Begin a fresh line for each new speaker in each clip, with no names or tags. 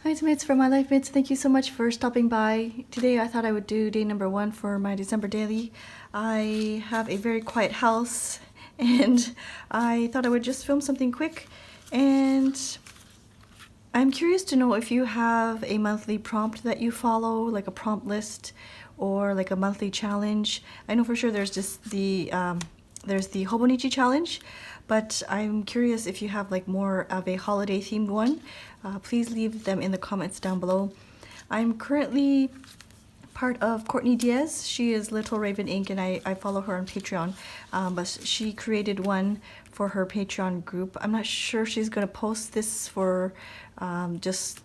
Hi mates from my life mates, thank you so much for stopping by. Today I thought I would do day number 1 for my December daily. I have a very quiet house and I thought I would just film something quick, and I'm curious to know if you have a monthly prompt that you follow, like a prompt list or like a monthly challenge. I know for sure there's just there's the Hobonichi challenge, but I'm curious if you have like more of a holiday themed one. Please leave them in the comments down below. I'm currently part of Courtney Diaz. She is Little Raven Inc. and I follow her on Patreon, but she created one for her Patreon group. I'm not sure if she's going to post this for just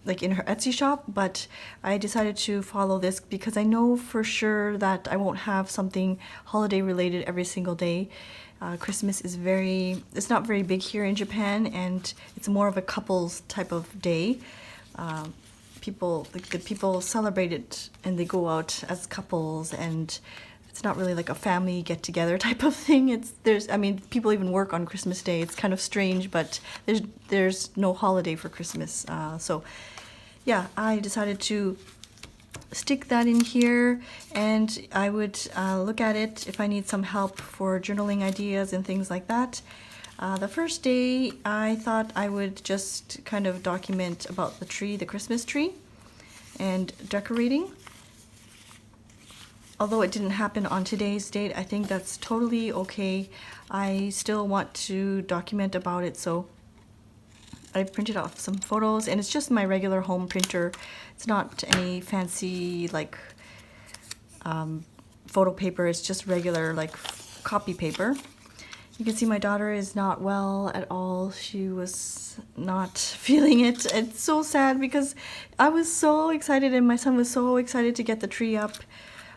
like in her Etsy shop, but I decided to follow this because I know for sure that I won't have something holiday related every single day. Christmas is it's not very big here in Japan, and it's more of a couples type of day. The people celebrate it and they go out as couples, and it's not really like a family get together type of thing. People even work on Christmas Day. It's kind of strange, but there's no holiday for Christmas. So yeah, I decided to stick that in here, and I would look at it if I need some help for journaling ideas and things like that. The first day I thought I would just kind of document about the tree, the Christmas tree, and decorating. Although it didn't happen on today's date, I think that's totally okay. I still want to document about it, so I printed off some photos, and it's just my regular home printer. It's not any fancy like photo paper. It's just regular like copy paper. You can see my daughter is not well at all. She was not feeling it. It's so sad because I was so excited and my son was so excited to get the tree up,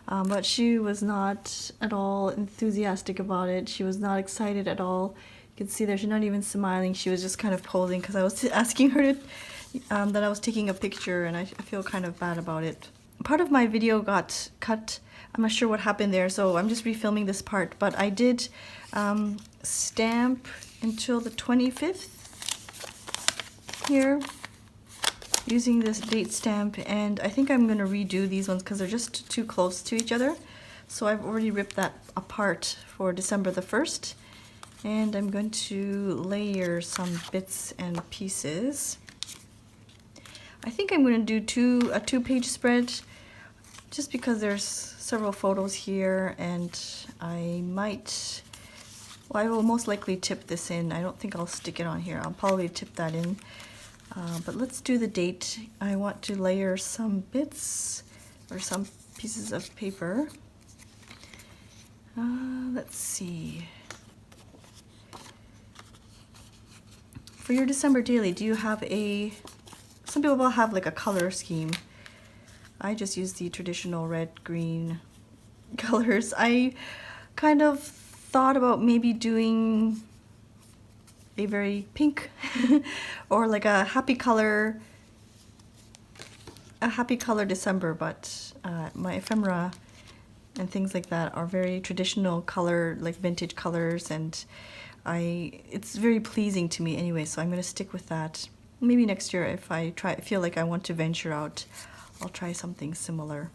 but she was not at all enthusiastic about it. She was not excited at all. You can see there, she's not even smiling. She was just kind of posing because I was asking her to, that I was taking a picture, and I feel kind of bad about it. Part of my video got cut. I'm not sure what happened there, so I'm just refilming this part. But I did stamp until the 25th here using this date stamp, and I think I'm going to redo these ones because they're just too close to each other. So I've already ripped that apart for December the 1st. And I'm going to layer some bits and pieces. I think I'm going to do a two-page spread just because there's several photos here, and I will most likely tip this in. I don't think I'll stick it on here. I'll probably tip that in. But let's do the date. I want to layer some bits or some pieces of paper. Let's see. For your December daily, do you have some people will have like a color scheme. I just use the traditional red, green colors. I kind of thought about maybe doing a very pink or like a happy color December, but my ephemera and things like that are very traditional color, like vintage colors, and it's very pleasing to me anyway, so I'm going to stick with that. Maybe next year if I feel like I want to venture out, I'll try something similar.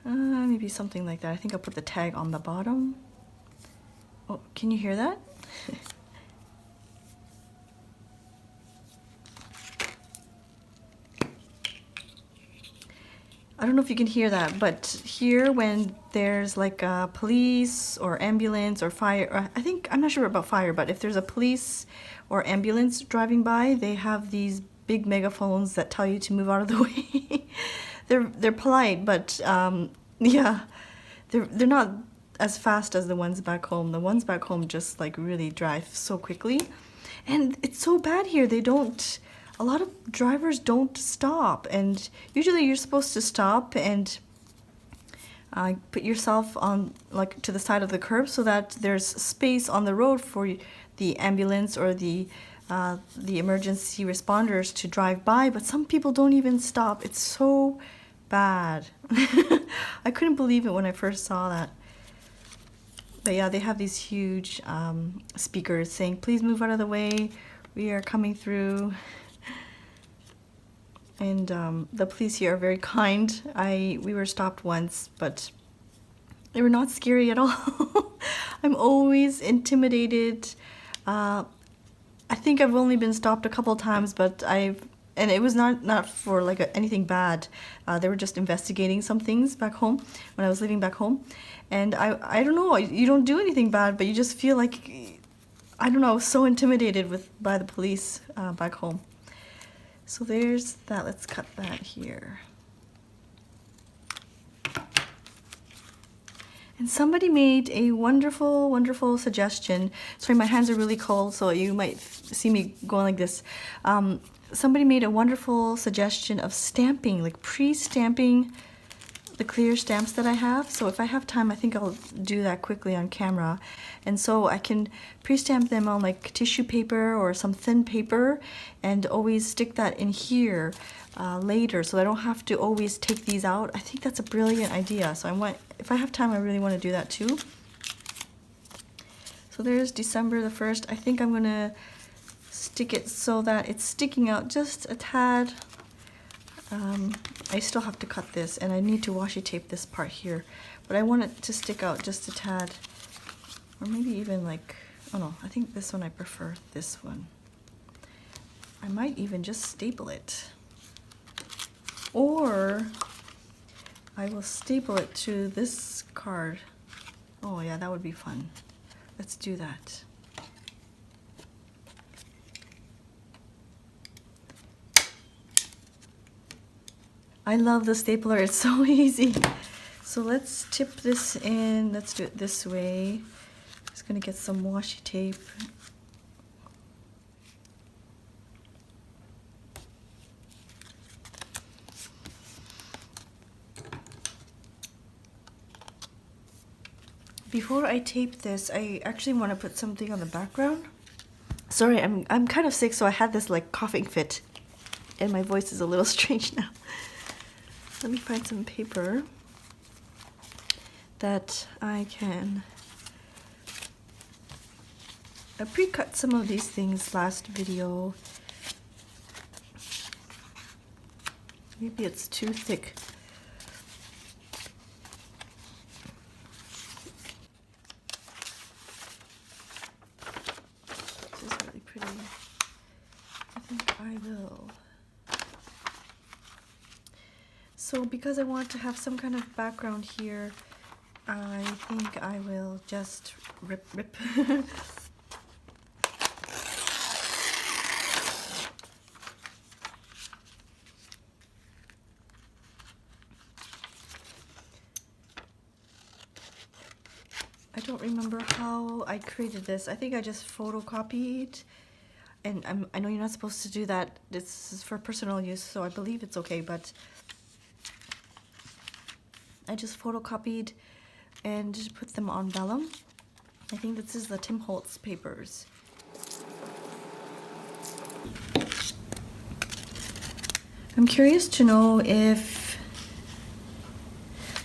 Maybe something like that. I think I'll put the tag on the bottom. Oh, can you hear that? I don't know if you can hear that, but here when there's like a police or ambulance or fire, or I'm not sure about fire, but if there's a police or ambulance driving by, they have these big megaphones that tell you to move out of the way. They're polite, but yeah, they're not as fast as the ones back home. The ones back home just like really drive so quickly, and it's so bad here. A lot of drivers don't stop, and usually you're supposed to stop and put yourself on like to the side of the curb so that there's space on the road for the ambulance or the emergency responders to drive by, but some people don't even stop. It's so bad. I couldn't believe it when I first saw that. But yeah, they have these huge speakers saying, please move out of the way, we are coming through. And the police here are very kind. We were stopped once, but they were not scary at all. I'm always intimidated. I think I've only been stopped a couple times, but and it was not for like anything bad. They were just investigating some things back home when I was living back home, and I don't know. You don't do anything bad, but you just feel like, I don't know. I was so intimidated by the police back home. So there's that. Let's cut that here. And somebody made a wonderful, wonderful suggestion. Sorry, my hands are really cold, so you might see me going like this. Somebody made a wonderful suggestion of stamping, like pre-stamping the clear stamps that I have. So if I have time, I think I'll do that quickly on camera. And so I can pre-stamp them on like tissue paper or some thin paper and always stick that in here later, so I don't have to always take these out. I think that's a brilliant idea. So if I have time, I really want to do that too. So there's December the 1st. I think I'm gonna stick it so that it's sticking out just a tad. I still have to cut this, and I need to washi tape this part here, but I want it to stick out just a tad, or maybe even like, oh no, I think this one I prefer, this one. I might even just staple it, or I will staple it to this card. Oh yeah, that would be fun. Let's do that. I love the stapler, it's so easy. So let's tip this in, let's do it this way. Just gonna get some washi tape. Before I tape this, I actually want to put something on the background. Sorry, I'm kind of sick, so I had this like coughing fit, and my voice is a little strange now. Let me find some paper that I can. I pre-cut some of these things last video. Maybe it's too thick. This is really pretty. I think I will. So because I want to have some kind of background here, I think I will just rip. I don't remember how I created this. I think I just photocopied, and I know you're not supposed to do that. This is for personal use, so I believe it's okay, but I just photocopied and put them on vellum. I think this is the Tim Holtz papers. I'm curious to know if,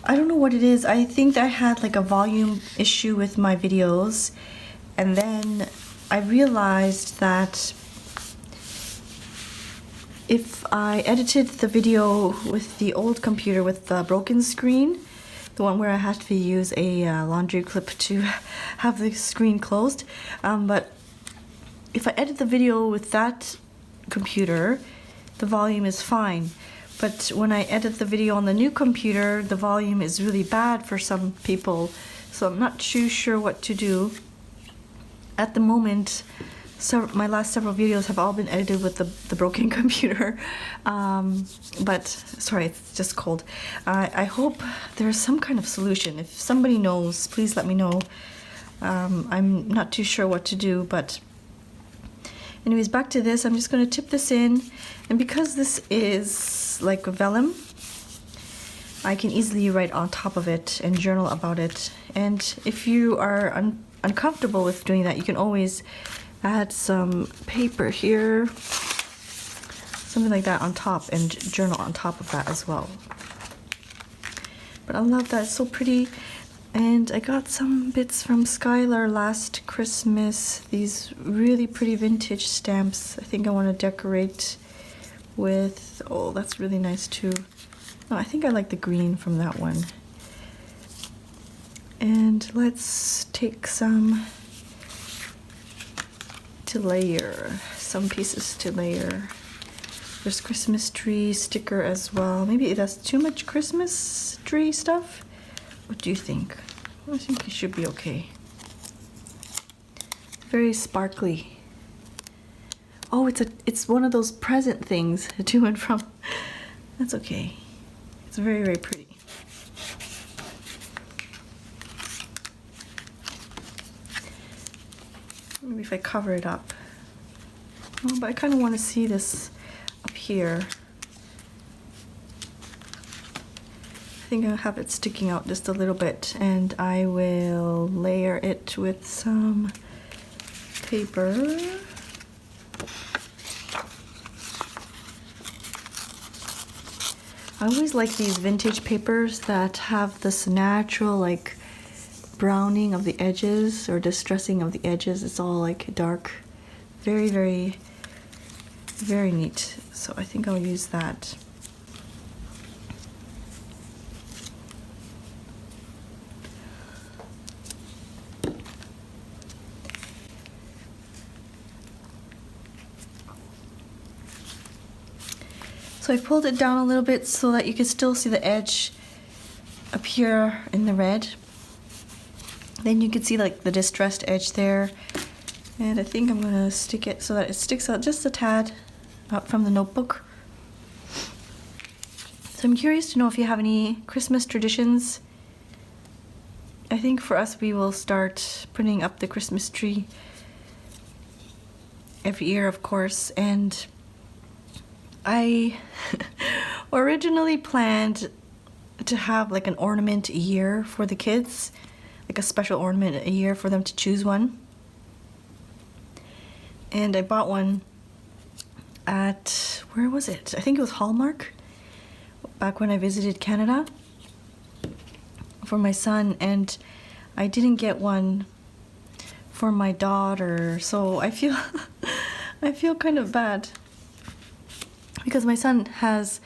I don't know what it is. I think I had like a volume issue with my videos, and then I realized that if I edited the video with the old computer with the broken screen, the one where I had to use a laundry clip to have the screen closed, but if I edit the video with that computer, the volume is fine. But when I edit the video on the new computer, the volume is really bad for some people, so I'm not too sure what to do. At the moment, my last several videos have all been edited with the broken computer, but sorry, it's just cold. I hope there's some kind of solution. If somebody knows, please let me know. I'm not too sure what to do, but anyways, back to this. I'm just going to tip this in, and because this is like vellum, I can easily write on top of it and journal about it. And if you are uncomfortable with doing that, you can always add some paper here, something like that on top, and journal on top of that as well. But I love that, it's so pretty. And I got some bits from Skylar last Christmas, these really pretty vintage stamps. I think I want to decorate with, oh, that's really nice too. Oh, I think I like the green from that one. And let's take some to layer, some pieces to layer. There's Christmas tree sticker as well. Maybe that's too much Christmas tree stuff. What do you think? I think it should be okay. Very sparkly. Oh, it's one of those present things to and from. That's okay. It's very, very pretty. Maybe if I cover it up. Oh, but I kind of want to see this up here. I think I'll have it sticking out just a little bit, and I will layer it with some paper. I always like these vintage papers that have this natural like browning of the edges or distressing of the edges. It's all like dark. Very, very, very neat. So I think I'll use that. So I pulled it down a little bit so that you can still see the edge up here in the red. Then you can see like the distressed edge there. And I think I'm gonna stick it so that it sticks out just a tad up from the notebook. So I'm curious to know if you have any Christmas traditions. I think for us we will start putting up the Christmas tree every year, of course, and I originally planned to have like an ornament a year for the kids, like a special ornament a year for them to choose one. And I bought one at, where was it? I think it was Hallmark, back when I visited Canada for my son, and I didn't get one for my daughter, so I feel I feel kind of bad. Because my son has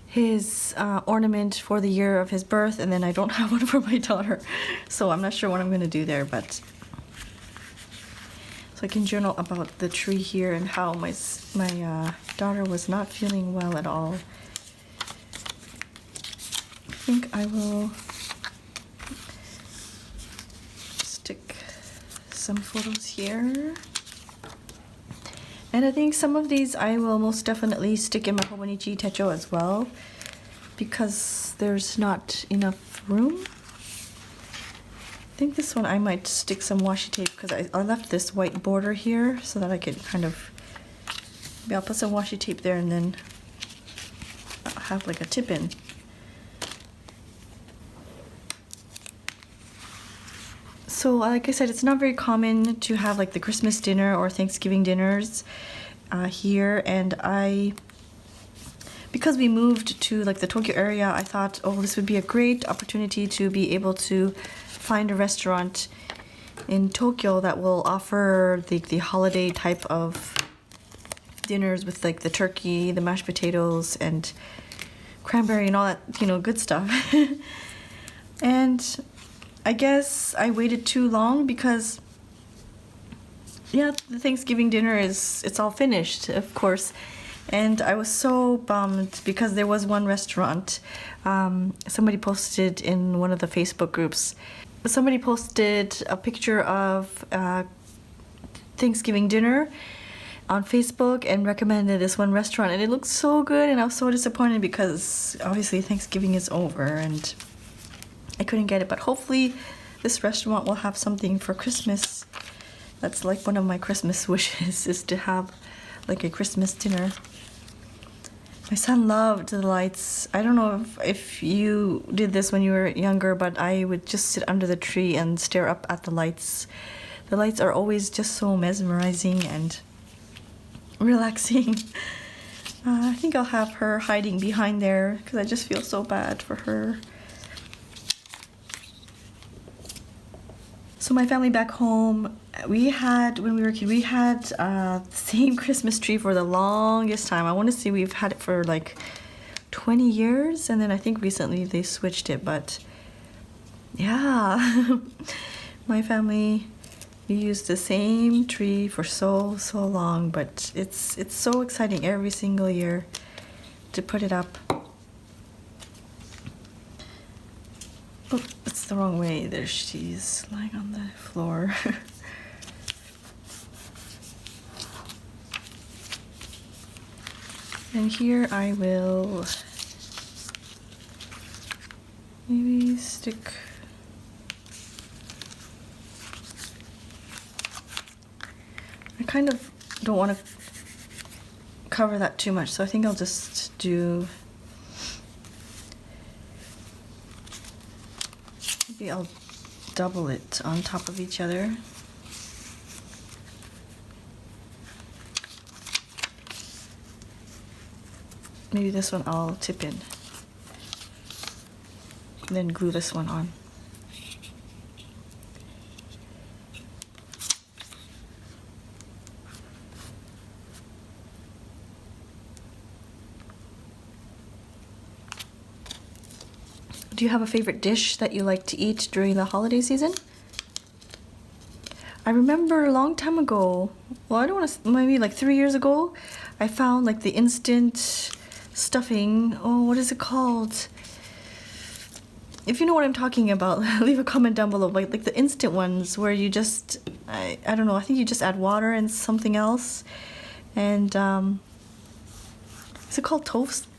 his ornament for the year of his birth, and then I don't have one for my daughter. So I'm not sure what I'm going to do there, but so I can journal about the tree here and how my daughter was not feeling well at all. I think I will stick some photos here. And I think some of these I will most definitely stick in my Hobonichi Techo as well, because there's not enough room. I think this one I might stick some washi tape, because I left this white border here so that I could kind of, maybe I'll put some washi tape there and then I'll have like a tip in. So like I said, it's not very common to have like the Christmas dinner or Thanksgiving dinners here, and because we moved to like the Tokyo area, I thought, oh, this would be a great opportunity to be able to find a restaurant in Tokyo that will offer the holiday type of dinners with like the turkey, the mashed potatoes, and cranberry and all that, you know, good stuff. And I guess I waited too long because, yeah, the Thanksgiving dinner it's all finished, of course. And I was so bummed because there was one restaurant, somebody posted in one of the Facebook groups, somebody posted a picture of Thanksgiving dinner on Facebook and recommended this one restaurant, and it looked so good, and I was so disappointed because obviously Thanksgiving is over and I couldn't get it, but hopefully this restaurant will have something for Christmas. That's like one of my Christmas wishes, is to have like a Christmas dinner. My son loved the lights. I don't know if you did this when you were younger, but I would just sit under the tree and stare up at the lights. The lights are always just so mesmerizing and relaxing. I think I'll have her hiding behind there because I just feel so bad for her. So my family back home We had, when we were a kid, we had the same Christmas tree for the longest time. I want to say we've had it for like 20 years, and then I think recently they switched it, but yeah. My family, we used the same tree for so long, but it's so exciting every single year to put it up. Oh, it's the wrong way. There she's lying on the floor. And here I will maybe stick I kind of don't want to cover that too much, so I think I'll just do, maybe I'll double it on top of each other. Maybe this one I'll tip in, and then glue this one on. Do you have a favorite dish that you like to eat during the holiday season? I remember a long time ago, well, I don't want to, maybe like 3 years ago, I found like the instant stuffing. Oh, what is it called? If you know what I'm talking about, leave a comment down below. Like the instant ones where you just, I don't know, I think you just add water and something else. And is it called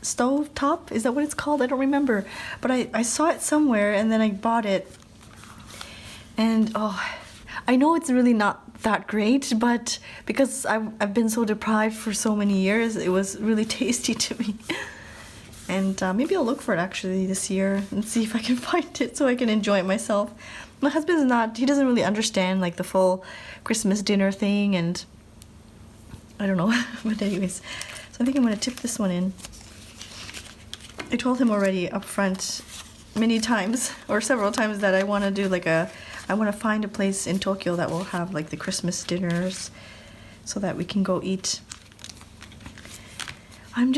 stove top? Is that what it's called? I don't remember. But I saw it somewhere and then I bought it. And oh, I know it's really not that great, but because I've been so deprived for so many years, it was really tasty to me. And maybe I'll look for it actually this year and see if I can find it so I can enjoy it myself. My husband's not, he doesn't really understand like the full Christmas dinner thing, and I don't know. But anyways, so I think I'm going to tip this one in. I told him already up front many times, or several times, that I want to do like I want to find a place in Tokyo that will have like the Christmas dinners so that we can go eat. I'm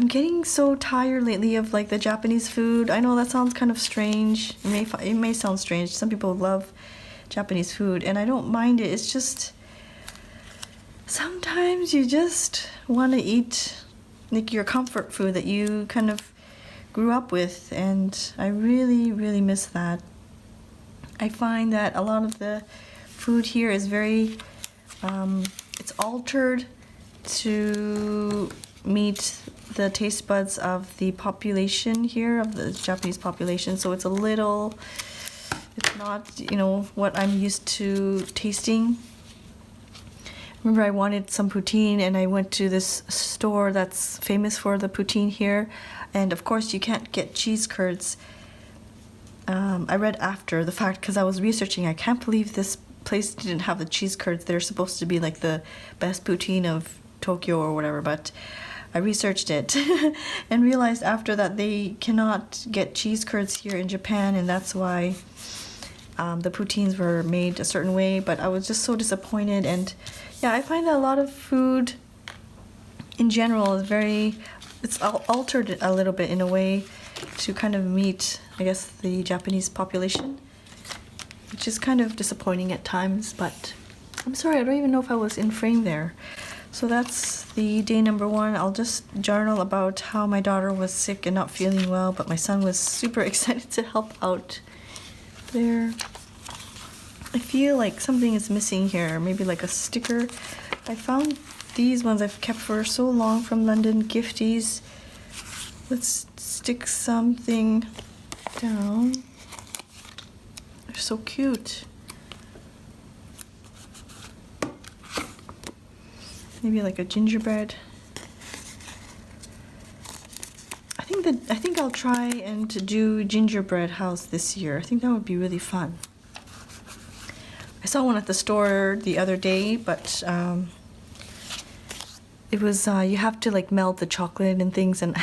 getting so tired lately of like the Japanese food. I know that sounds kind of strange. It may sound strange. Some people love Japanese food and I don't mind it. It's just sometimes you just want to eat like your comfort food that you kind of grew up with, and I really, really miss that. I find that a lot of the food here is very, it's altered to meet the taste buds of the population here, of the Japanese population. So it's it's not, what I'm used to tasting. Remember, I wanted some poutine and I went to this store that's famous for the poutine here. And of course you can't get cheese curds. I read after the fact because I was researching. I can't believe this place didn't have the cheese curds. They're supposed to be like the best poutine of Tokyo or whatever, but I researched it and realized after that they cannot get cheese curds here in Japan, and that's why the poutines were made a certain way. But I was just so disappointed, and yeah, I find that a lot of food in general is it's altered a little bit in a way to kind of meet, I guess, the Japanese population, which is kind of disappointing at times. But I'm sorry, I don't even know if I was in frame there. So that's the day number 1. I'll just journal about how my daughter was sick and not feeling well, but my son was super excited to help out there. I feel like something is missing here, maybe like a sticker. I found these ones I've kept for so long from London Gifties. Let's stick something down. They're so cute. Maybe like a gingerbread. I think I'll try and do gingerbread house this year. I think that would be really fun. I saw one at the store the other day, but it was you have to like melt the chocolate and things, and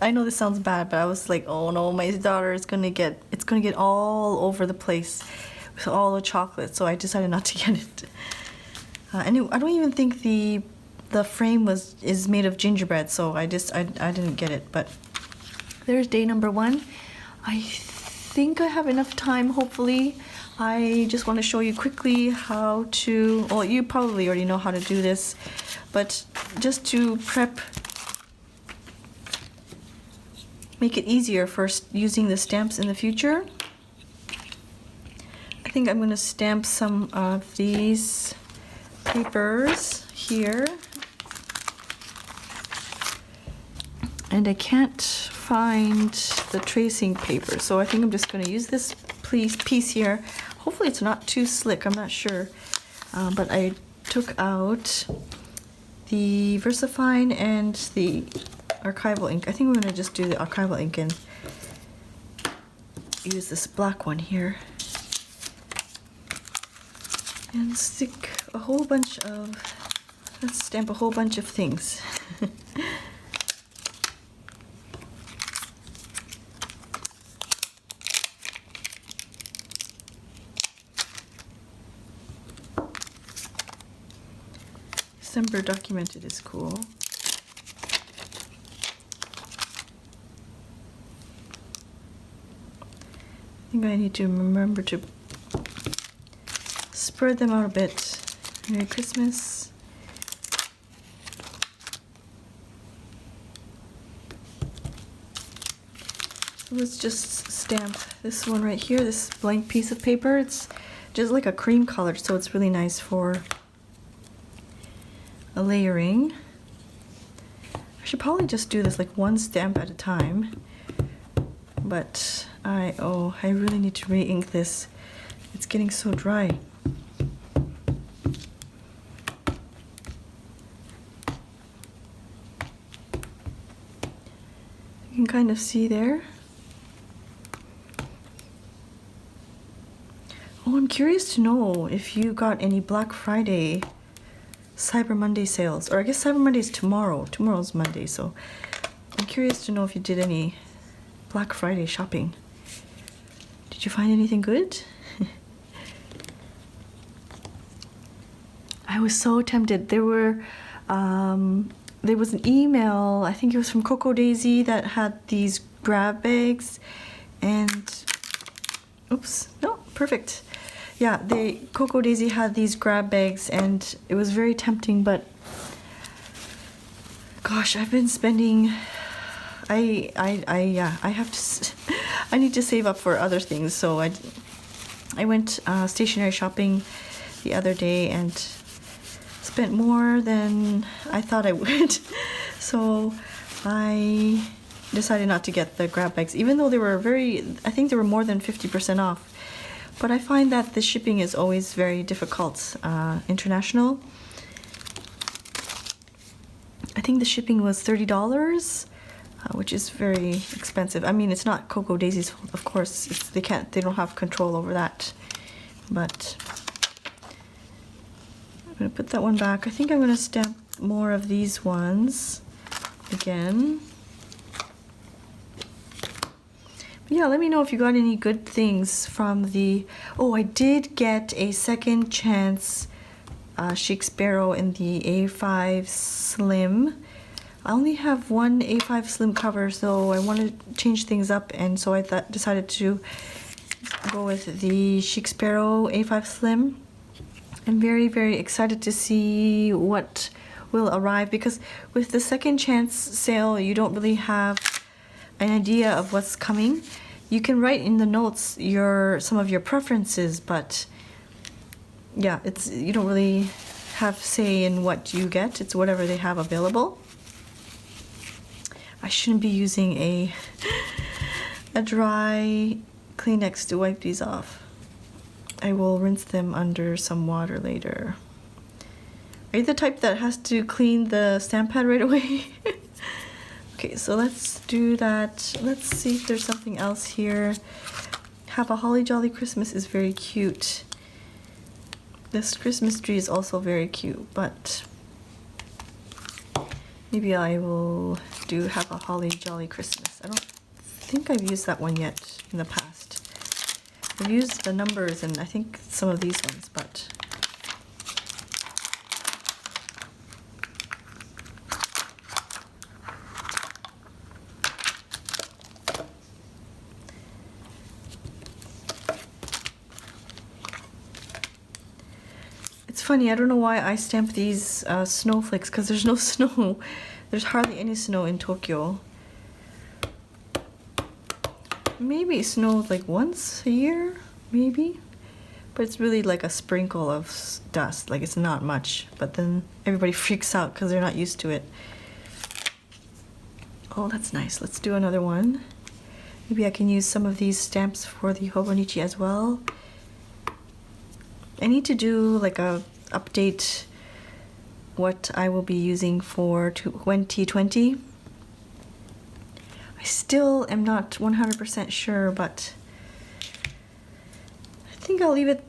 I know this sounds bad, but I was like, oh no, my daughter is gonna get all over the place with all the chocolate, so I decided not to get it. And I don't even think the frame is made of gingerbread, so I didn't get it. But there's day number 1. I think I have enough time, hopefully. I just want to show you quickly how to, well, you probably already know how to do this, but just to prep, make it easier for using the stamps in the future. I think I'm going to stamp some of these papers here. And I can't find the tracing paper, so I think I'm just going to use this piece here. Hopefully it's not too slick, I'm not sure. But I took out the VersaFine and the archival ink. I think we're going to just do the archival ink and use this black one here. And stick a whole bunch of, let's stamp a whole bunch of things. December documented is cool. I think I need to remember to spread them out a bit. Merry Christmas. So let's just stamp this one right here, this blank piece of paper. It's just like a cream color, so it's really nice for a layering. I should probably just do this like one stamp at a time, but I really need to re-ink this. It's getting so dry. You can kind of see there. Oh, I'm curious to know if you got any Black Friday, Cyber Monday sales, or I guess Cyber Monday is tomorrow. Tomorrow's Monday, so I'm curious to know if you did any Black Friday shopping. Did you find anything good? I was so tempted. There was an email, I think it was from Coco Daisy, that had these grab bags, and oops, no, perfect. Yeah, Coco Daisy had these grab bags, and it was very tempting, but gosh, I've been spending, I have to, I need to save up for other things, so I went stationery shopping the other day and spent more than I thought I would. So I decided not to get the grab bags, even though they were I think they were more than 50% off. But I find that the shipping is always very difficult, international. I think the shipping was $30, which is very expensive. I mean, it's not Coco Daisy's fault, of course. They don't have control over that. But I'm gonna put that one back. I think I'm gonna stamp more of these ones again. Yeah, let me know if you got any good things from the... Oh, I did get a second chance Chic Sparrow in the A5 Slim. I only have one A5 Slim cover, so I want to change things up, and so I decided to go with the Chic Sparrow A5 Slim. I'm very, very excited to see what will arrive, because with the second chance sale, you don't really have an idea of what's coming. You can write in the notes some of your preferences, but yeah, you don't really have say in what you get. It's whatever they have available. I shouldn't be using a dry Kleenex to wipe these off. I will rinse them under some water later. Are you the type that has to clean the stamp pad right away? Okay, so let's do that. Let's see if there's something else here. Have a Holly Jolly Christmas is very cute. This Christmas tree is also very cute, but maybe I will do Have a Holly Jolly Christmas. I don't think I've used that one yet in the past. I've used the numbers and I think some of these ones, but it's funny, I don't know why I stamp these snowflakes, because there's no snow. There's hardly any snow in Tokyo. Maybe it snows like once a year, maybe. But it's really like a sprinkle of dust, like it's not much. But then everybody freaks out because they're not used to it. Oh, that's nice. Let's do another one. Maybe I can use some of these stamps for the Hobonichi as well. I need to do like a update what I will be using for 2020. I still am not 100% sure, but I think I'll leave it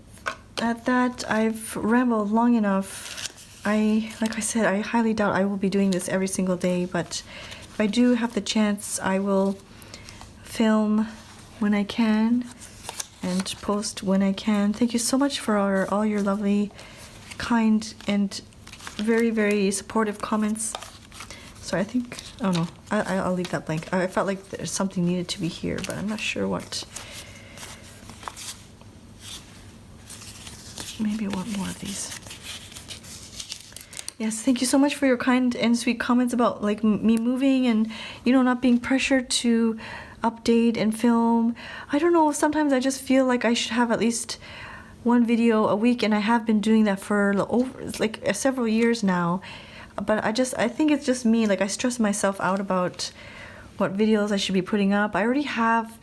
at that. I've rambled long enough. Like I said, I highly doubt I will be doing this every single day, but if I do have the chance, I will film when I can and post when I can. Thank you so much for all your lovely, kind, and very, very supportive comments. So I think, oh no, I'll leave that blank. I felt like there's something needed to be here, but I'm not sure what. Maybe I want more of these. Yes, thank you so much for your kind and sweet comments about like me moving and, you know, not being pressured to update and film. I don't know, sometimes I just feel like I should have at least one video a week, and I have been doing that for several years now. But I think it's just me, like I stress myself out about what videos I should be putting up. I already have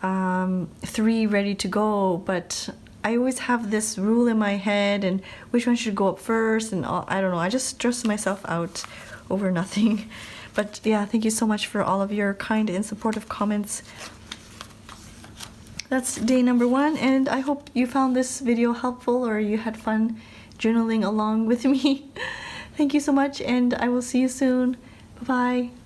3 ready to go, but I always have this rule in my head and which one should go up first, and I don't know, I just stress myself out over nothing. But yeah, thank you so much for all of your kind and supportive comments. That's day number 1, and I hope you found this video helpful or you had fun journaling along with me. Thank you so much, and I will see you soon. Bye-bye.